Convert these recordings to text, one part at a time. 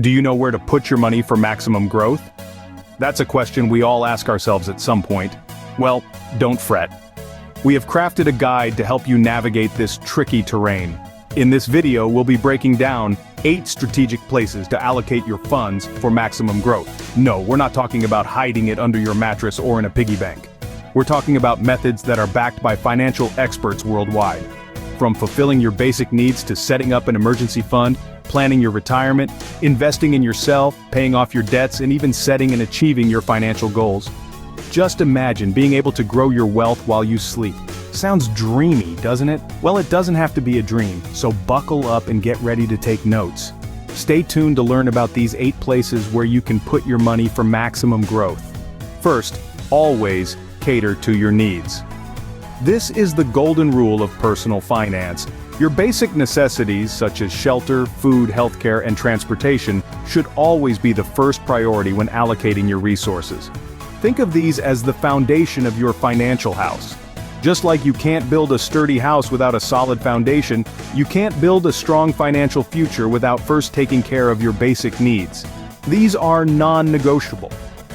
Do you know where to put your money for maximum growth? That's a question we all ask ourselves at some point. Well, don't fret. We have crafted a guide to help you navigate this tricky terrain. In this video, we'll be breaking down 8 strategic places to allocate your funds for maximum growth. No, we're not talking about hiding it under your mattress or in a piggy bank. We're talking about methods that are backed by financial experts worldwide. From fulfilling your basic needs to setting up an emergency fund, planning your retirement, investing in yourself, paying off your debts, and even setting and achieving your financial goals. Just imagine being able to grow your wealth while you sleep. Sounds dreamy, doesn't it? Well, it doesn't have to be a dream, so buckle up and get ready to take notes. Stay tuned to learn about these 8 places where you can put your money for maximum growth. First, always cater to your needs. This is the golden rule of personal finance. Your basic necessities such as shelter, food, healthcare, and transportation should always be the first priority when allocating your resources. Think of these as the foundation of your financial house. Just like you can't build a sturdy house without a solid foundation, you can't build a strong financial future without first taking care of your basic needs. These are non-negotiable.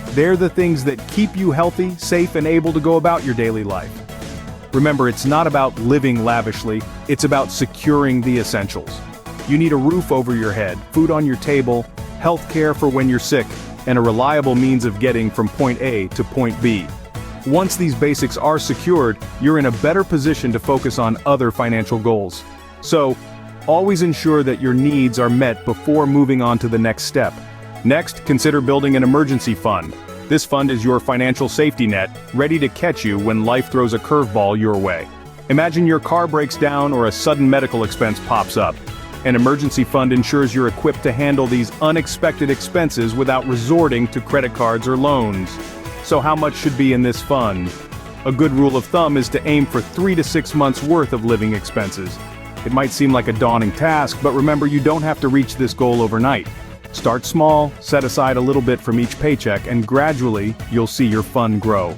They're the things that keep you healthy, safe, and able to go about your daily life. Remember, it's not about living lavishly, it's about securing the essentials. You need a roof over your head, food on your table, health care for when you're sick, and a reliable means of getting from point A to point B. Once these basics are secured, you're in a better position to focus on other financial goals. So, always ensure that your needs are met before moving on to the next step. Next, consider building an emergency fund. This fund is your financial safety net, ready to catch you when life throws a curveball your way. Imagine your car breaks down or a sudden medical expense pops up. An emergency fund ensures you're equipped to handle these unexpected expenses without resorting to credit cards or loans. So how much should be in this fund? A good rule of thumb is to aim for 3 to 6 months worth of living expenses. It might seem like a daunting task, but remember, you don't have to reach this goal overnight. Start small, set aside a little bit from each paycheck, and gradually, you'll see your fund grow.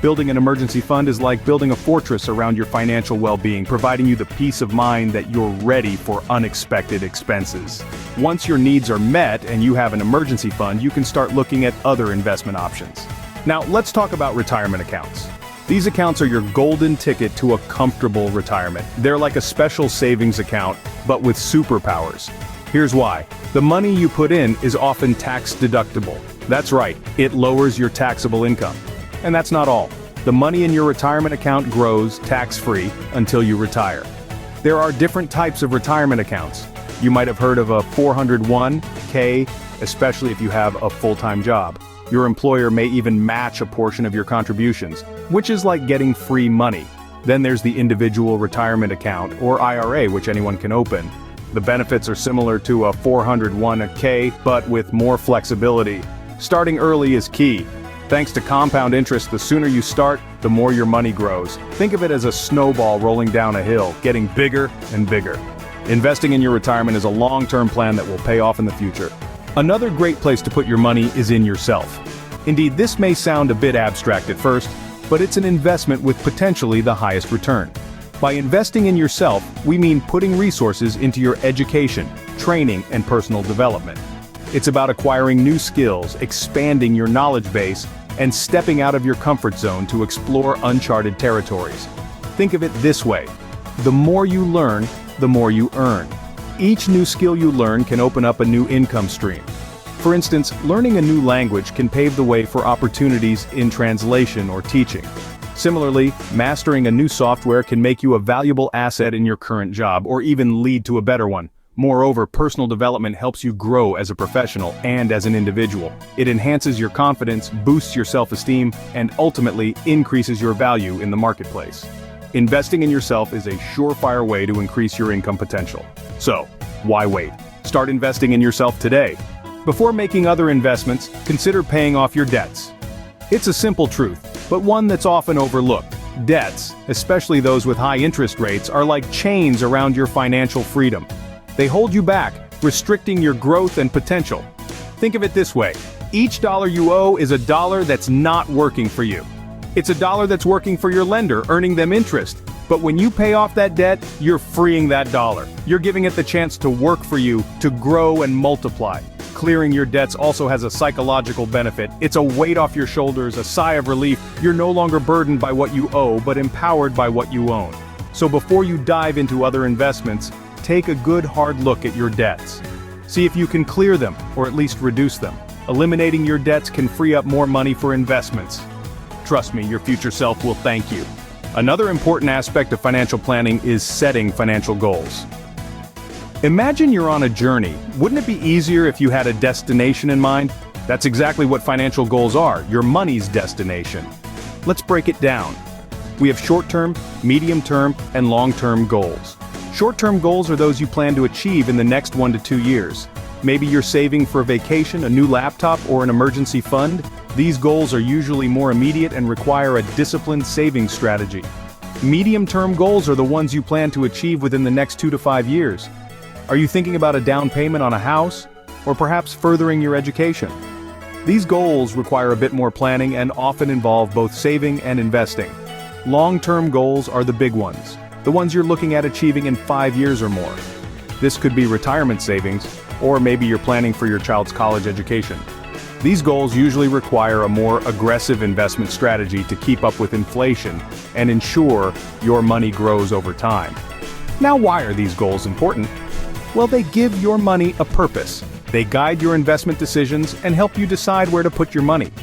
Building an emergency fund is like building a fortress around your financial well-being, providing you the peace of mind that you're ready for unexpected expenses. Once your needs are met and you have an emergency fund, you can start looking at other investment options. Now, let's talk about retirement accounts. These accounts are your golden ticket to a comfortable retirement. They're like a special savings account, but with superpowers. Here's why. The money you put in is often tax deductible. That's right, it lowers your taxable income. And that's not all. The money in your retirement account grows tax-free until you retire. There are different types of retirement accounts. You might have heard of a 401k, especially if you have a full-time job. Your employer may even match a portion of your contributions, which is like getting free money. Then there's the individual retirement account, or IRA, which anyone can open. The benefits are similar to a 401k, but with more flexibility. Starting early is key. Thanks to compound interest, the sooner you start, the more your money grows. Think of it as a snowball rolling down a hill, getting bigger and bigger. Investing in your retirement is a long-term plan that will pay off in the future. Another great place to put your money is in yourself. Indeed, this may sound a bit abstract at first, but it's an investment with potentially the highest return. By investing in yourself, we mean putting resources into your education, training, and personal development. It's about acquiring new skills, expanding your knowledge base, and stepping out of your comfort zone to explore uncharted territories. Think of it this way: the more you learn, the more you earn. Each new skill you learn can open up a new income stream. For instance, learning a new language can pave the way for opportunities in translation or teaching. Similarly, mastering a new software can make you a valuable asset in your current job, or even lead to a better one. Moreover, personal development helps you grow as a professional and as an individual. It enhances your confidence, boosts your self-esteem, and ultimately increases your value in the marketplace. Investing in yourself is a surefire way to increase your income potential. So, why wait? Start investing in yourself today. Before making other investments, consider paying off your debts. It's a simple truth, but one that's often overlooked. Debts, especially those with high interest rates, are like chains around your financial freedom. They hold you back, restricting your growth and potential. Think of it this way: each dollar you owe is a dollar that's not working for you. It's a dollar that's working for your lender, earning them interest. But when you pay off that debt, you're freeing that dollar. You're giving it the chance to work for you, to grow and multiply. Clearing your debts also has a psychological benefit. It's a weight off your shoulders, a sigh of relief. You're no longer burdened by what you owe, but empowered by what you own. So before you dive into other investments, take a good hard look at your debts. See if you can clear them, or at least reduce them. Eliminating your debts can free up more money for investments. Trust me, your future self will thank you. Another important aspect of financial planning is setting financial goals. Imagine you're on a journey. Wouldn't it be easier if you had a destination in mind? That's exactly what financial goals are, your money's destination. Let's break it down. We have short-term, medium-term, and long-term goals. Short-term goals are those you plan to achieve in the next 1 to 2 years. Maybe you're saving for a vacation, a new laptop, or an emergency fund. These goals are usually more immediate and require a disciplined saving strategy. Medium-term goals are the ones you plan to achieve within the next 2 to 5 years. Are you thinking about a down payment on a house, or perhaps furthering your education? These goals require a bit more planning and often involve both saving and investing. Long-term goals are the big ones, the ones you're looking at achieving in 5 years or more. This could be retirement savings, or maybe you're planning for your child's college education. These goals usually require a more aggressive investment strategy to keep up with inflation and ensure your money grows over time. Now, why are these goals important? Well, they give your money a purpose. They guide your investment decisions and help you decide where to put your money.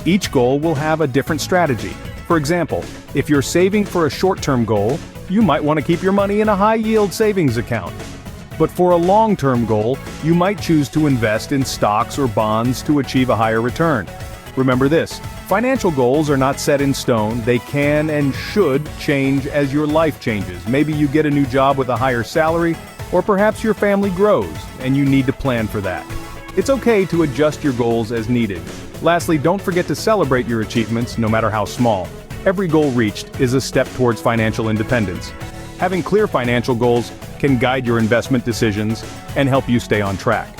Each goal will have a different strategy. For example, if you're saving for a short-term goal, you might want to keep your money in a high-yield savings account. But for a long-term goal, you might choose to invest in stocks or bonds to achieve a higher return. Remember this, financial goals are not set in stone. They can and should change as your life changes. Maybe you get a new job with a higher salary, or perhaps your family grows, and you need to plan for that. It's okay to adjust your goals as needed. Lastly, don't forget to celebrate your achievements, no matter how small. Every goal reached is a step towards financial independence. Having clear financial goals can guide your investment decisions and help you stay on track.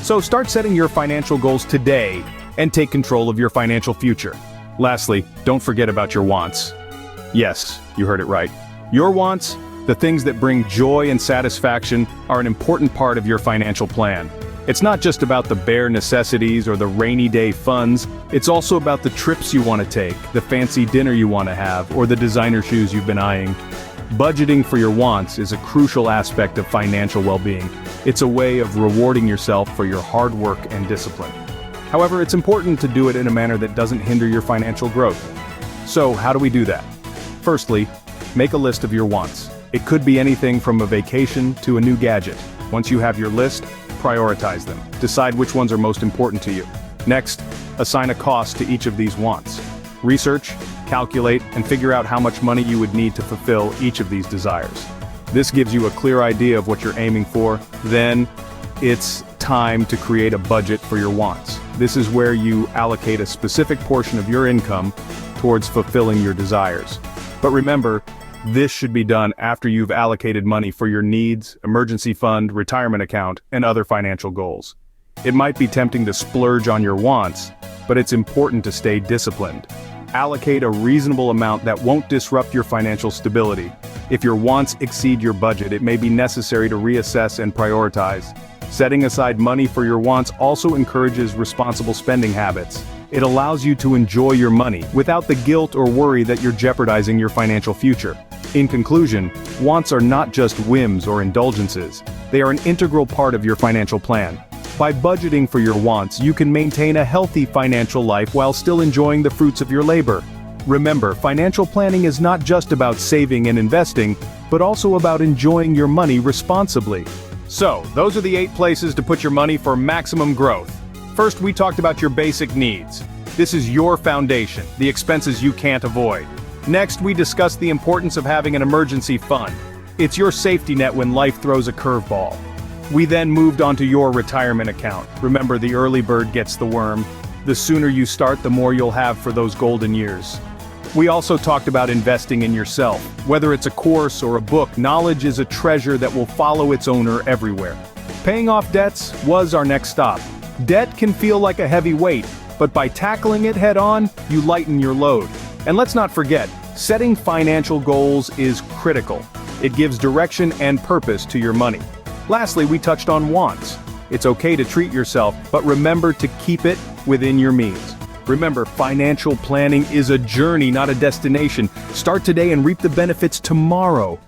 So start setting your financial goals today and take control of your financial future. Lastly, don't forget about your wants. Yes, you heard it right. Your wants, the things that bring joy and satisfaction, are an important part of your financial plan. It's not just about the bare necessities or the rainy day funds, it's also about the trips you want to take, the fancy dinner you want to have, or the designer shoes you've been eyeing. Budgeting for your wants is a crucial aspect of financial well-being. It's a way of rewarding yourself for your hard work and discipline. However, it's important to do it in a manner that doesn't hinder your financial growth. So, how do we do that? Firstly, make a list of your wants. It could be anything from a vacation to a new gadget. Once you have your list, prioritize them. Decide which ones are most important to you. Next, assign a cost to each of these wants. Research, calculate, and figure out how much money you would need to fulfill each of these desires. This gives you a clear idea of what you're aiming for. Then, it's time to create a budget for your wants. This is where you allocate a specific portion of your income towards fulfilling your desires. But remember, this should be done after you've allocated money for your needs, emergency fund, retirement account, and other financial goals. It might be tempting to splurge on your wants, but it's important to stay disciplined. Allocate a reasonable amount that won't disrupt your financial stability. If your wants exceed your budget, it may be necessary to reassess and prioritize. Setting aside money for your wants also encourages responsible spending habits. It allows you to enjoy your money without the guilt or worry that you're jeopardizing your financial future. In conclusion, wants are not just whims or indulgences. They are an integral part of your financial plan. By budgeting for your wants, you can maintain a healthy financial life while still enjoying the fruits of your labor. Remember, financial planning is not just about saving and investing, but also about enjoying your money responsibly. So, those are the 8 places to put your money for maximum growth. First, we talked about your basic needs. This is your foundation, the expenses you can't avoid. Next, we discussed the importance of having an emergency fund. It's your safety net when life throws a curveball. We then moved on to your retirement account. Remember, the early bird gets the worm. The sooner you start, the more you'll have for those golden years. We also talked about investing in yourself. Whether it's a course or a book, knowledge is a treasure that will follow its owner everywhere. Paying off debts was our next stop. Debt can feel like a heavy weight, but by tackling it head-on, you lighten your load. And let's not forget, setting financial goals is critical. It gives direction and purpose to your money. Lastly, we touched on wants. It's okay to treat yourself, but remember to keep it within your means. Remember, financial planning is a journey, not a destination. Start today and reap the benefits tomorrow.